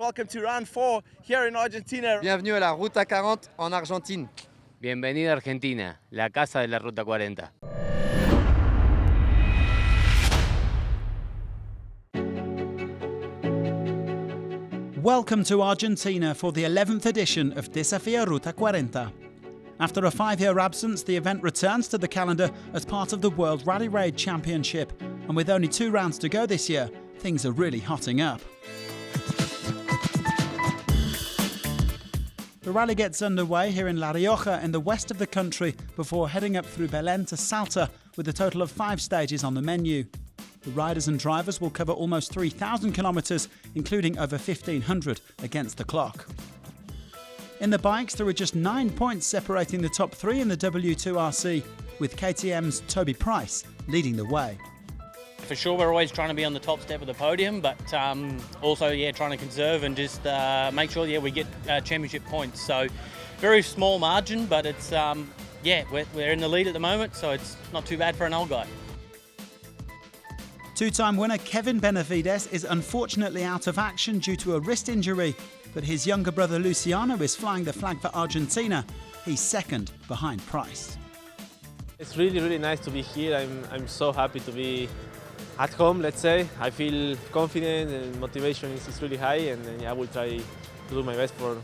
Welcome to round 4 here in Argentina. Bienvenue à la Ruta 40 en Argentine. Bienvenida a Argentina, la casa de la Ruta 40. Welcome to Argentina for the 11th edition of Desafío Ruta 40. After a 5-year absence, the event returns to the calendar as part of the World Rally Raid Championship, and with only 2 rounds to go this year, things are really hotting up. The rally gets underway here in La Rioja in the west of the country before heading up through Belén to Salta with a total of 5 stages on the menu. The riders and drivers will cover almost 3,000 kilometres, including over 1,500 against the clock. In the bikes, there are just 9 points separating the top 3 in the W2RC, with KTM's Toby Price leading the way. For sure, we're always trying to be on the top step of the podium, but also, trying to conserve and just make sure, we get championship points. So, very small margin, but it's, we're in the lead at the moment, so it's not too bad for an old guy. 2-time winner Kevin Benavides is unfortunately out of action due to a wrist injury, but his younger brother Luciano is flying the flag for Argentina. He's second behind Price. It's really, really nice to be here. I'm so happy to be at home, let's say. I feel confident and motivation is really high, and I will try to do my best for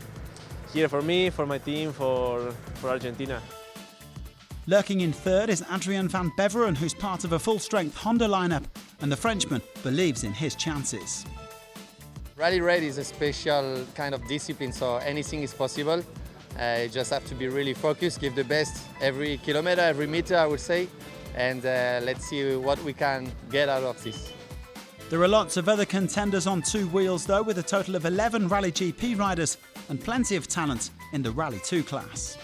me, for my team, for Argentina. Lurking in third is Adrian van Beveren, who's part of a full-strength Honda lineup, and the Frenchman believes in his chances. Rally raid is a special kind of discipline, so anything is possible. You just have to be really focused, give the best every kilometer, every meter, I would say, and let's see what we can get out of this. There are lots of other contenders on 2 wheels though, with a total of 11 Rally GP riders and plenty of talent in the Rally 2 class.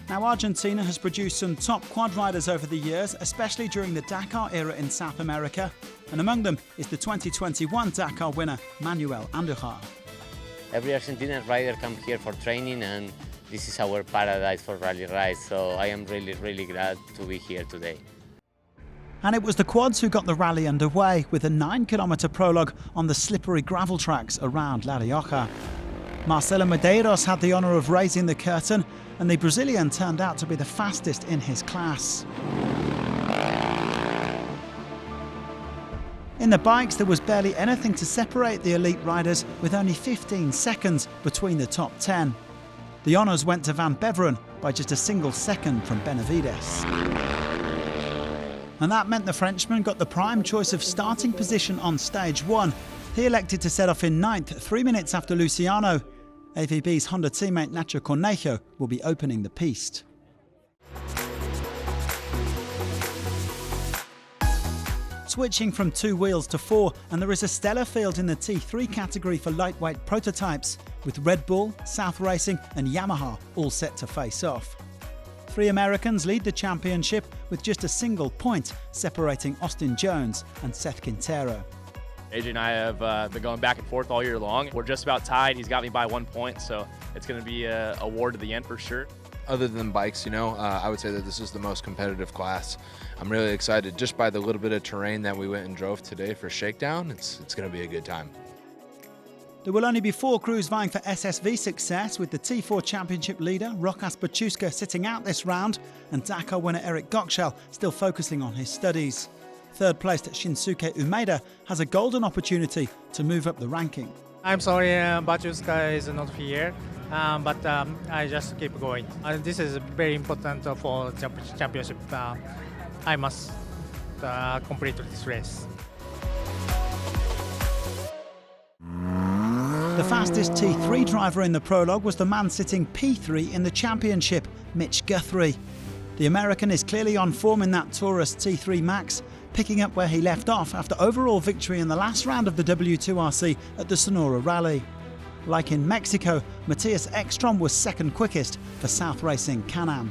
Now, Argentina has produced some top quad riders over the years, especially during the Dakar era in South America, and among them is the 2021 Dakar winner, Manuel Andújar. Every Argentinian rider comes here for training, and this is our paradise for rally rides, so I am really, really glad to be here today. And it was the quads who got the rally underway, with a 9-kilometre prologue on the slippery gravel tracks around La Rioja. Marcelo Medeiros had the honour of raising the curtain, and the Brazilian turned out to be the fastest in his class. In the bikes, there was barely anything to separate the elite riders, with only 15 seconds between the top 10. The honours went to Van Beveren by just a single second from Benavides. And that meant the Frenchman got the prime choice of starting position on stage 1. He elected to set off in 9th, 3 minutes after Luciano. AVB's Honda teammate Nacho Cornejo will be opening the piste. Switching from 2 wheels to 4, and there is a stellar field in the T3 category for lightweight prototypes, with Red Bull, South Racing and Yamaha all set to face off. 3 Americans lead the championship with just a single point separating Austin Jones and Seth Quintero. AJ and I have been going back and forth all year long. We're just about tied. He's got me by 1 point, so it's going to be a war to the end for sure. Other than bikes, I would say that this is the most competitive class. I'm really excited just by the little bit of terrain that we went and drove today for Shakedown. It's going to be a good time. There will only be 4 crews vying for SSV success, with the T4 Championship leader Rokas Bachuska sitting out this round, and Dakar winner Eric Gottschall still focusing on his studies. Third-placed Shinsuke Umeda has a golden opportunity to move up the ranking. I'm sorry, Bachuska is not here, but I just keep going. This is very important for championship. I must complete this race. The fastest T3 driver in the prologue was the man sitting P3 in the championship, Mitch Guthrie. The American is clearly on form in that Taurus T3 Max, picking up where he left off after overall victory in the last round of the W2RC at the Sonora Rally. Like in Mexico, Matthias Ekstrom was second quickest for South Racing Can-Am.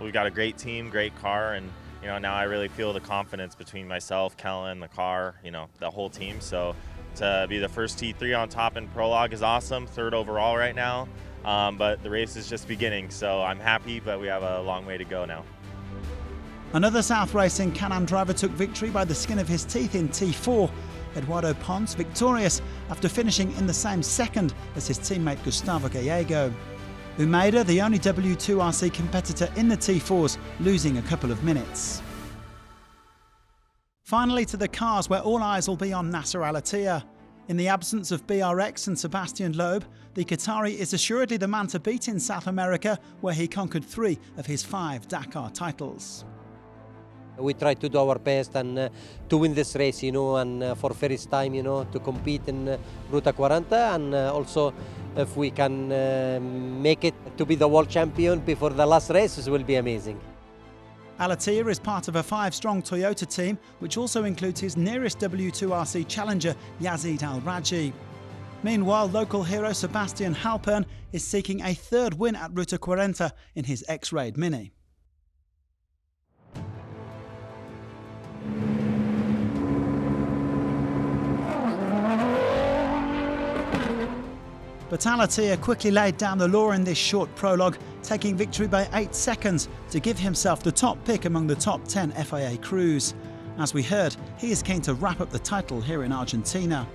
We've got a great team, great car, and now I really feel the confidence between myself, Kellen, the car, the whole team. So to be the first T3 on top in Prologue is awesome, 3rd overall right now. But the race is just beginning, so I'm happy, but we have a long way to go now. Another South Racing Can-Am driver took victory by the skin of his teeth in T4. Eduardo Pons victorious after finishing in the same second as his teammate Gustavo Gallego. Umeda, the only W2RC competitor in the T4s, losing a couple of minutes. Finally to the cars, where all eyes will be on Nasser al-Attiyah. In the absence of BRX and Sebastian Loeb, the Qatari is assuredly the man to beat in South America, where he conquered 3 of his 5 Dakar titles. We try to do our best and to win this race, and for first time, to compete in Ruta 40, and also if we can make it to be the world champion before the last race, it will be amazing. Al-Attiyah is part of a 5-strong Toyota team, which also includes his nearest W2RC challenger, Yazid Al-Raji. Meanwhile, local hero Sebastian Halpern is seeking a 3rd win at Ruta 40 in his X-Raid Mini. But al-Attiyah quickly laid down the law in this short prologue, taking victory by 8 seconds to give himself the top pick among the top 10 FIA crews. As we heard, he is keen to wrap up the title here in Argentina.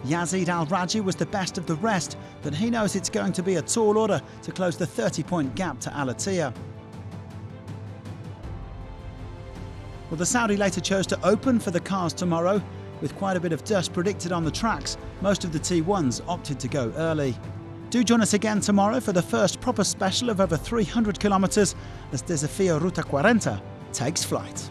Yazid Al-Raji was the best of the rest, but he knows it's going to be a tall order to close the 30-point gap to al-Attiyah. Well, the Saudi later chose to open for the cars tomorrow. With quite a bit of dust predicted on the tracks, most of the T1s opted to go early. Do join us again tomorrow for the first proper special of over 300 kilometres as Desafío Ruta 40 takes flight.